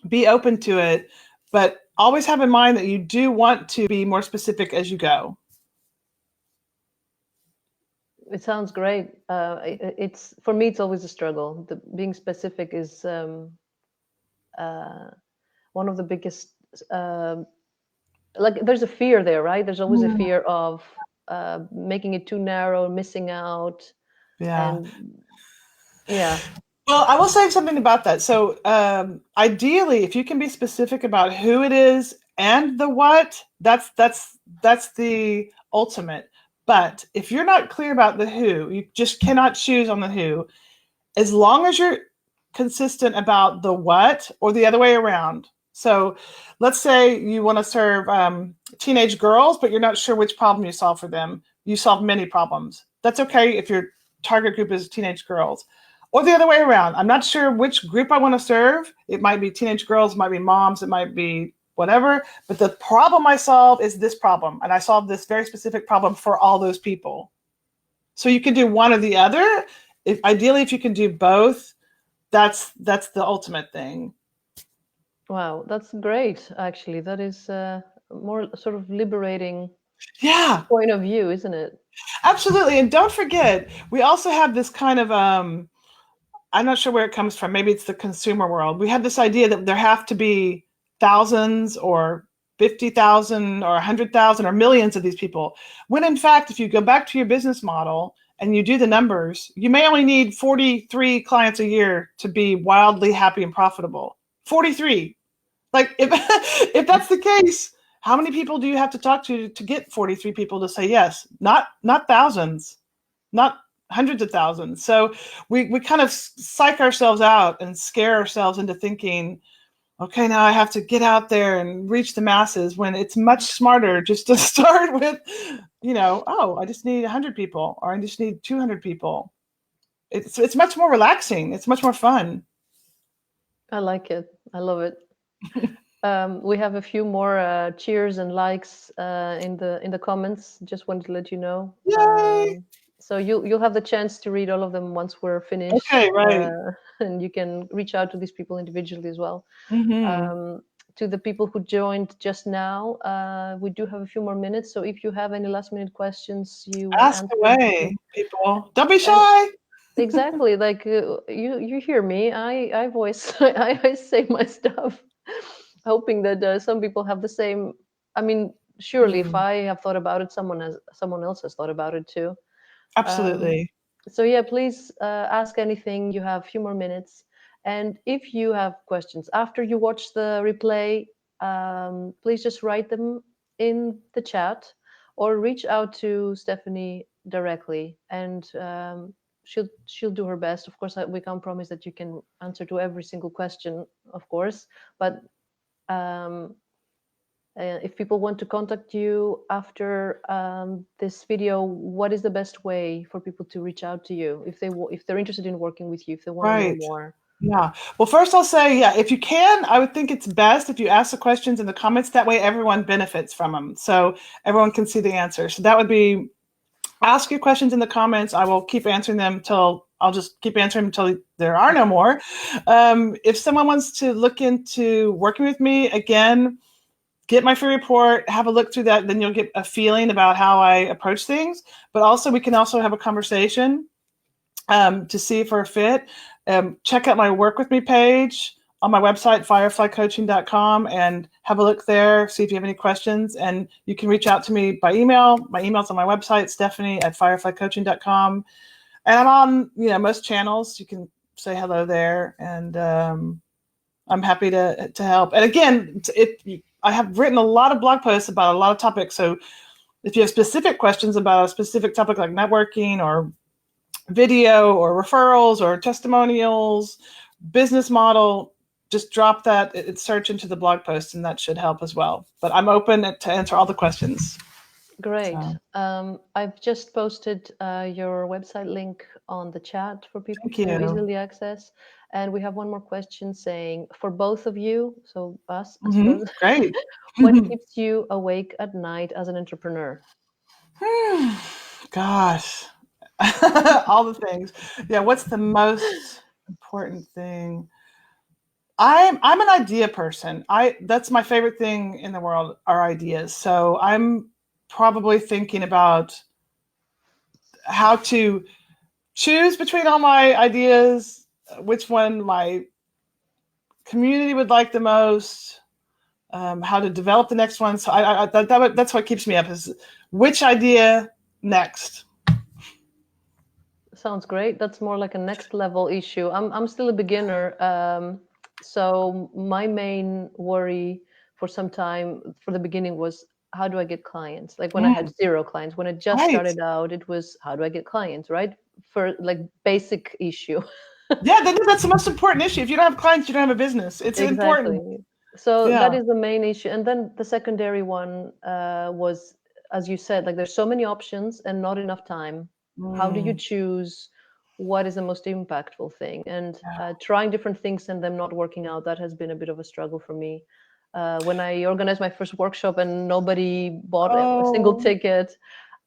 be open to it, but always have in mind that you do want to be more specific as you go. It sounds great. It's, for me, it's always a struggle. Being specific is one of the biggest, like, there's a fear there, right? There's always a fear of making it too narrow, missing out. Yeah. And yeah. Well, I will say something about that. So ideally, if you can be specific about who it is and the what, that's the ultimate. But if you're not clear about the who, you just cannot choose on the who. As long as you're consistent about the what, or the other way around. So let's say you want to serve teenage girls, but you're not sure which problem you solve for them. You solve many problems. That's okay if your target group is teenage girls. Or the other way around. I'm not sure which group I want to serve. It might be teenage girls, it might be moms, it might be whatever. But the problem I solve is this problem. And I solve this very specific problem for all those people. So you can do one or the other. Ideally, if you can do both, that's the ultimate thing. Wow, that's great. Actually, that is more sort of liberating point of view, isn't it? Absolutely. And don't forget, we also have this kind of I'm not sure where it comes from. Maybe it's the consumer world. We have this idea that there have to be thousands or 50,000 or 100,000 or millions of these people. When in fact, if you go back to your business model and you do the numbers, you may only need 43 clients a year to be wildly happy and profitable. 43. Like if if that's the case, how many people do you have to talk to get 43 people to say yes? Not thousands, not hundreds of thousands. So we kind of psych ourselves out and scare ourselves into thinking, okay, now I have to get out there and reach the masses, when it's much smarter just to start with, I just need 100 people, or I just need 200 people. It's much more relaxing. It's much more fun. I like it. I love it. We have a few more cheers and likes in the comments. Just wanted to let you know. Yay! So you'll have the chance to read all of them once we're finished. Okay, right. And you can reach out to these people individually as well. Mm-hmm. To the people who joined just now, we do have a few more minutes. So if you have any last minute questions you want Ask answered, away, people. Don't be shy. exactly, like you hear me. I voice I say my stuff, hoping that some people have the same. I mean, surely if I have thought about it, someone else has thought about it too. Absolutely. So yeah, please ask anything. You have a few more minutes, and if you have questions after you watch the replay, please just write them in the chat or reach out to Stephanie directly, and she'll do her best. Of course, we can't promise that you can answer to every single question, of course, but um, if people want to contact you after this video, what is the best way for people to reach out to you if they're interested in working with you, if they want to know Right. more? Yeah. Well, first I'll say, yeah, if you can, I would think it's best if you ask the questions in the comments. That way everyone benefits from them. So everyone can see the answer. So that would be, ask your questions in the comments. I will keep answering them I'll just keep answering until there are no more. If someone wants to look into working with me, again, get my free report, have a look through that, then you'll get a feeling about how I approach things. But also we can also have a conversation to see if we're fit. Check out my work with me page on my website, fireflycoaching.com, and have a look there, see if you have any questions. And you can reach out to me by email. My email's on my website, stephanie@fireflycoaching.com. And I'm on, most channels. You can say hello there, and I'm happy to help. And again, I have written a lot of blog posts about a lot of topics. So if you have specific questions about a specific topic like networking or video or referrals or testimonials, business model, just drop that, search into the blog post, and that should help as well. But I'm open to answer all the questions. Great. So. I've just posted your website link on the chat for people to easily access. And we have one more question saying, for both of you, so us, I suppose, great. What keeps you awake at night as an entrepreneur? Gosh, all the things. Yeah, what's the most important thing? I'm an idea person. That's my favorite thing in the world, are ideas. So I'm probably thinking about how to choose between all my ideas, which one my community would like the most, how to develop the next one. So that's what keeps me up, is which idea next. Sounds great. That's more like a next level issue. I'm still a beginner. So my main worry for some time for the beginning was, how do I get clients? Like when I had 0 clients, when I just started out, it was, how do I get clients, right? For like basic issue. Yeah, that's the most important issue. If you don't have clients, you don't have a business. It's important. So that is the main issue. And then the secondary one was, as you said, like there's so many options and not enough time. How do you choose what is the most impactful thing? And trying different things and them not working out, that has been a bit of a struggle for me. When I organized my first workshop and nobody bought a single ticket,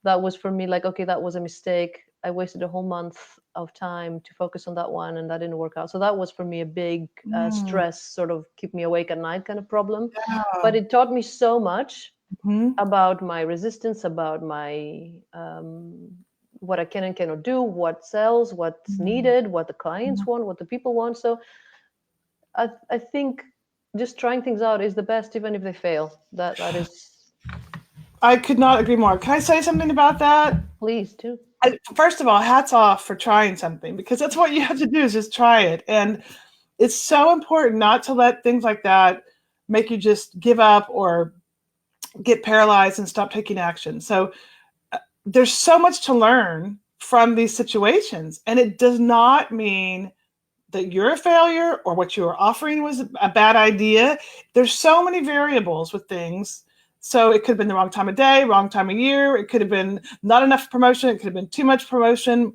that was for me like, okay, that was a mistake. I wasted a whole month of time to focus on that one, and that didn't work out. So that was for me a big stress, sort of keep me awake at night kind of problem. But it taught me so much about my resistance, about my what I can and cannot do, what sells, what's needed, what the clients want, what the people want. So I think just trying things out is the best, even if they fail. That is, I could not agree more. Can I say something about that? please do. First of all, hats off for trying something, because that's what you have to do, is just try it. And it's so important not to let things like that make you just give up or get paralyzed and stop taking action. So there's so much to learn from these situations, and it does not mean that you're a failure or what you were offering was a bad idea. There's so many variables with things. So it could have been the wrong time of day, wrong time of year. It could have been not enough promotion. It could have been too much promotion.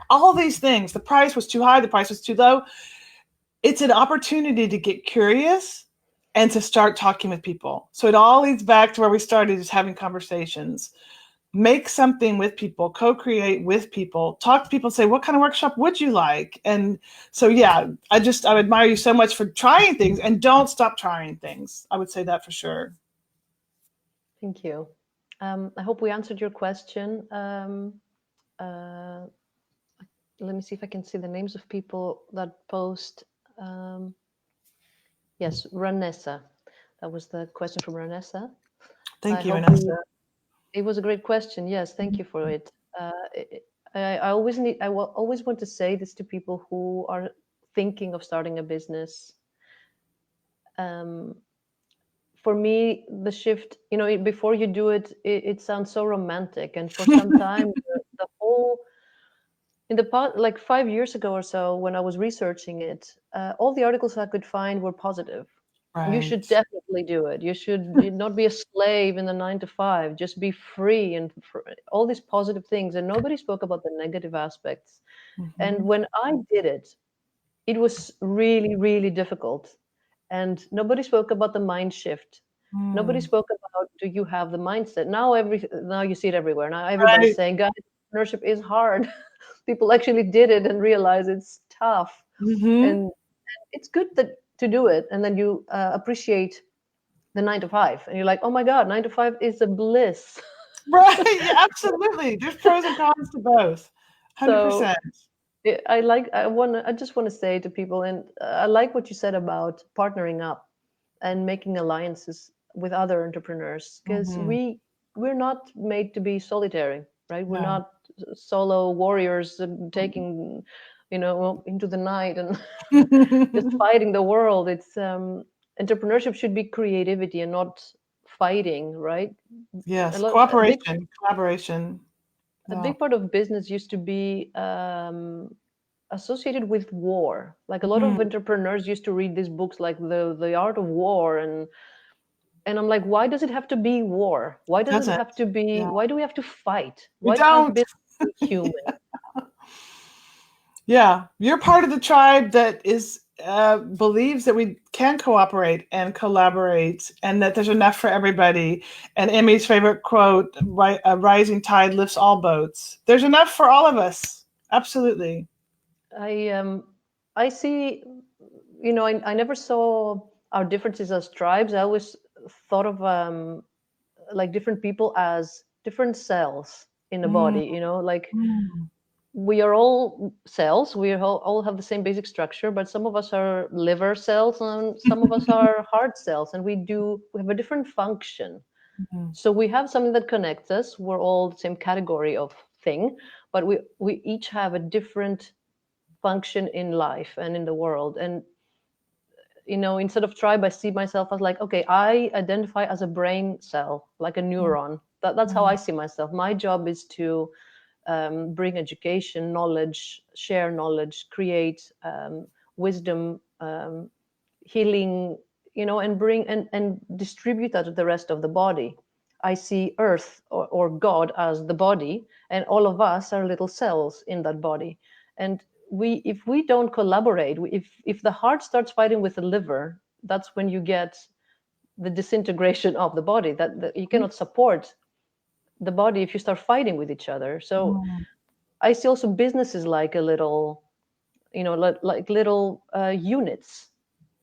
All these things. The price was too high. The price was too low. It's an opportunity to get curious and to start talking with people. So it all leads back to where we started, is having conversations. Make something with people, co-create with people, talk to people, say, what kind of workshop would you like? And so, yeah, I admire you so much for trying things, and don't stop trying things. I would say that for sure. Thank you. I hope we answered your question. Let me see if I can see the names of people that post. Yes, Ranessa. That was the question from Ranessa. Thank you, hope Vanessa. It was a great question. Yes, thank you for it. I always want to say this to people who are thinking of starting a business. For me, the shift, before you do it, it sounds so romantic. And for some time, the whole, in the past, like 5 years ago or so, when I was researching it, all the articles I could find were positive. Right. You should definitely do it. You should not be a slave in the 9 to 5. Just be free and all these positive things. And nobody spoke about the negative aspects. Mm-hmm. And when I did it, it was really, really difficult. And nobody spoke about the mind shift. Nobody spoke about, do you have the mindset? Now you see it everywhere. Now everybody's saying, guys, entrepreneurship is hard. People actually did it and realize it's tough. Mm-hmm. And it's good to do it, and then you appreciate the 9 to 5, and you're like, oh my god, 9 to 5 is a bliss. Right. Yeah, absolutely. There's pros and cons to both. 100%. So I just want to say to people, and I like what you said about partnering up and making alliances with other entrepreneurs, because we're not made to be solitary, right? We're not solo warriors taking into the night and just fighting the world. It's entrepreneurship should be creativity and not fighting, right? Yes, cooperation, collaboration. A big part of business used to be associated with war. Like a lot of entrepreneurs used to read these books, like the Art of War, and I'm like, why does it have to be war? Why does it have to be? Why do we have to fight? Why can't business be human? Yeah, you're part of the tribe that is believes that we can cooperate and collaborate, and that there's enough for everybody. And Emmy's favorite quote: "A rising tide lifts all boats." There's enough for all of us. Absolutely. I see. I never saw our differences as tribes. I always thought of like different people as different cells in the body. Like we are all cells. We all have the same basic structure, but some of us are liver cells and some of us are heart cells, and we have a different function. So we have something that connects us. We're all the same category of thing, but we each have a different function in life and in the world. And instead of tribe, I see myself as like, okay, I identify as a brain cell, like a neuron. That's how I see myself. My job is to bring education, knowledge, share knowledge, create wisdom, healing, and bring and distribute that to the rest of the body. I see Earth or God as the body, and all of us are little cells in that body. And if we don't collaborate, if the heart starts fighting with the liver, that's when you get the disintegration of the body. That you cannot support the body if you start fighting with each other. So I see also businesses like a little, like little units,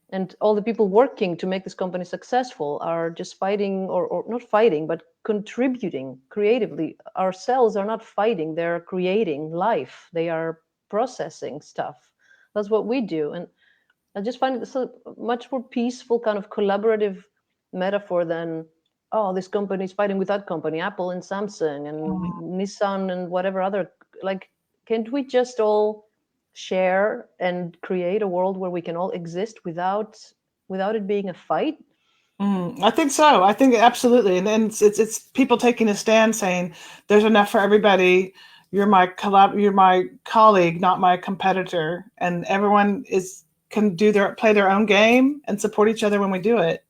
and all the people working to make this company successful are just fighting, or not fighting, but contributing creatively. Our cells are not fighting, they're creating life, they are processing stuff. That's what we do. And I just find it so much more peaceful, kind of collaborative metaphor than, oh, this company is fighting with that company, Apple and Samsung and Nissan and whatever other. Like, can't we just all share and create a world where we can all exist without it being a fight? I think so. I think absolutely, and then it's people taking a stand, saying there's enough for everybody. You're my colleague, not my competitor, and everyone can play their own game and support each other when we do it.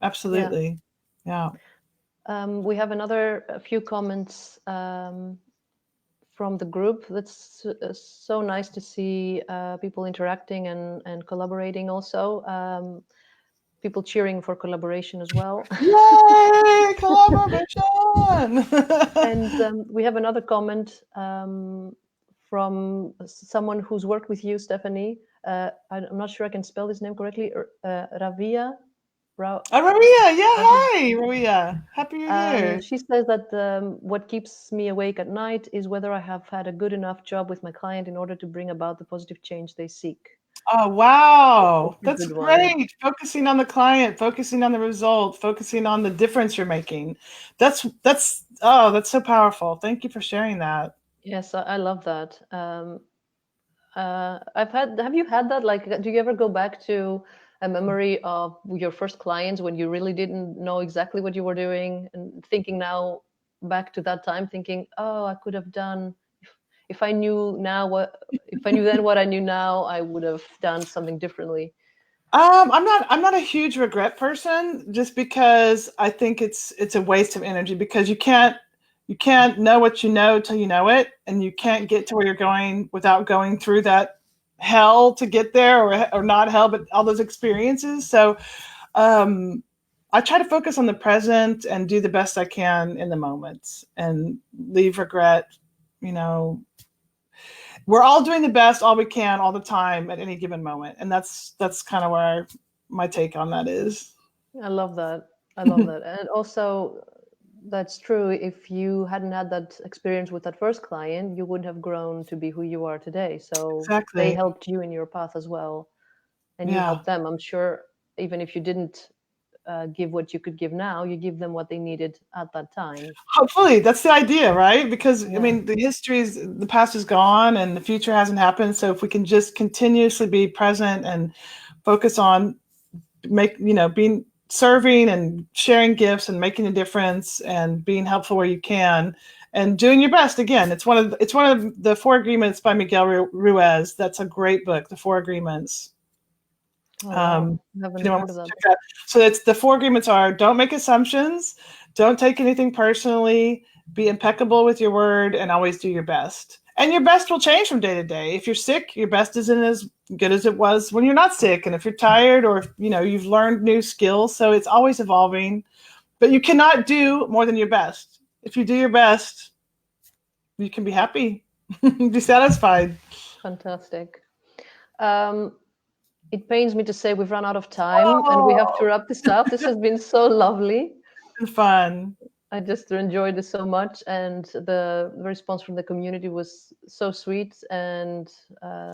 Absolutely, yeah. We have a few comments from the group. That's so nice to see people interacting and collaborating also. People cheering for collaboration as well. Yay, collaboration! And we have another comment from someone who's worked with you, Stephanie. I'm not sure I can spell his name correctly. Ravia. Maria, yeah, hi, Maria. Happy you're here. She says that what keeps me awake at night is whether I have had a good enough job with my client in order to bring about the positive change they seek. Oh, wow. That's That's a good one. great. Focusing on the client, focusing on the result, focusing on the difference you're making. That's so powerful. Thank you for sharing that. Yes, I love that. Have you had that? Like, do you ever go back to a memory of your first clients when you really didn't know exactly what you were doing, and thinking now back to that time, thinking, oh, I could have done, if I knew if I knew then what I knew now, I would have done something differently. I'm not a huge regret person, just because I think it's a waste of energy, because you can't know what you know till you know it, and you can't get to where you're going without going through that hell to get there, or not hell, but all those experiences. So I try to focus on the present and do the best I can in the moment, and leave regret. You know, we're all doing the best all we can all the time at any given moment, and that's kind of where my take on that is. I love that. I love that. And also, that's true. If you hadn't had that experience with that first client, you wouldn't have grown to be who you are today. So they Exactly. helped you in your path as well, and you Yeah. helped them. I'm sure, even if you didn't give what you could give now, you give them what they needed at that time. Hopefully, that's the idea, right? Because I Yeah. mean, the past is gone and the future hasn't happened. So if we can just continuously be present and focus on being serving and sharing gifts and making a difference and being helpful where you can and doing your best. Again, it's one of the Four Agreements by Miguel Ruiz. That's a great book, The Four Agreements. Oh, wow. Haven't heard of that. So it's the Four Agreements are: don't make assumptions, don't take anything personally, be impeccable with your word, and always do your best. And your best will change from day to day. If you're sick, your best isn't as good as it was when you're not sick. And if you're tired, or you've learned new skills, so it's always evolving. But you cannot do more than your best. If you do your best, you can be happy, be satisfied. Fantastic. It pains me to say we've run out of time and we have to wrap this up. This has been so lovely. It's been fun. I just enjoyed it so much, and the response from the community was so sweet and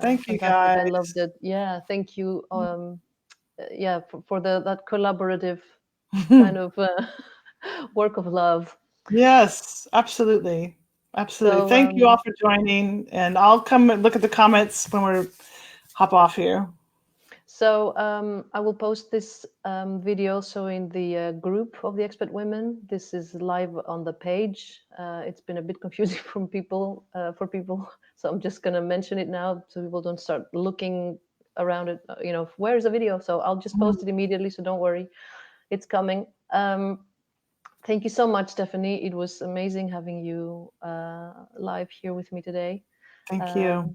Thank you, fantastic. guys. I loved it. Yeah, thank you. Yeah, for that collaborative kind of work of love. Yes, absolutely. Absolutely. So, Thank you all for joining, and I'll come and look at the comments when we hop off here. So I will post this video also in the group of the Expat Women. This is live on the page. It's been a bit confusing for people, so I'm just going to mention it now so people don't start looking around it. Where is the video? So I'll just post it immediately. So don't worry, it's coming. Thank you so much, Stephanie. It was amazing having you live here with me today. Thank you.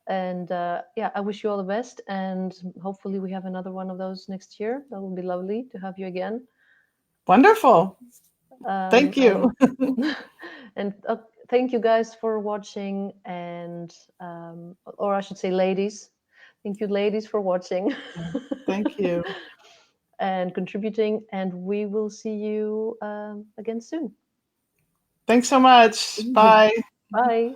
And yeah, I wish you all the best, and hopefully we have another one of those next year. That would be lovely to have you again. Wonderful. Thank you. And thank you guys for watching, and or I should say ladies. Thank you, ladies, for watching. Thank you. And contributing, and we will see you again soon. Thanks so much. Bye. Bye.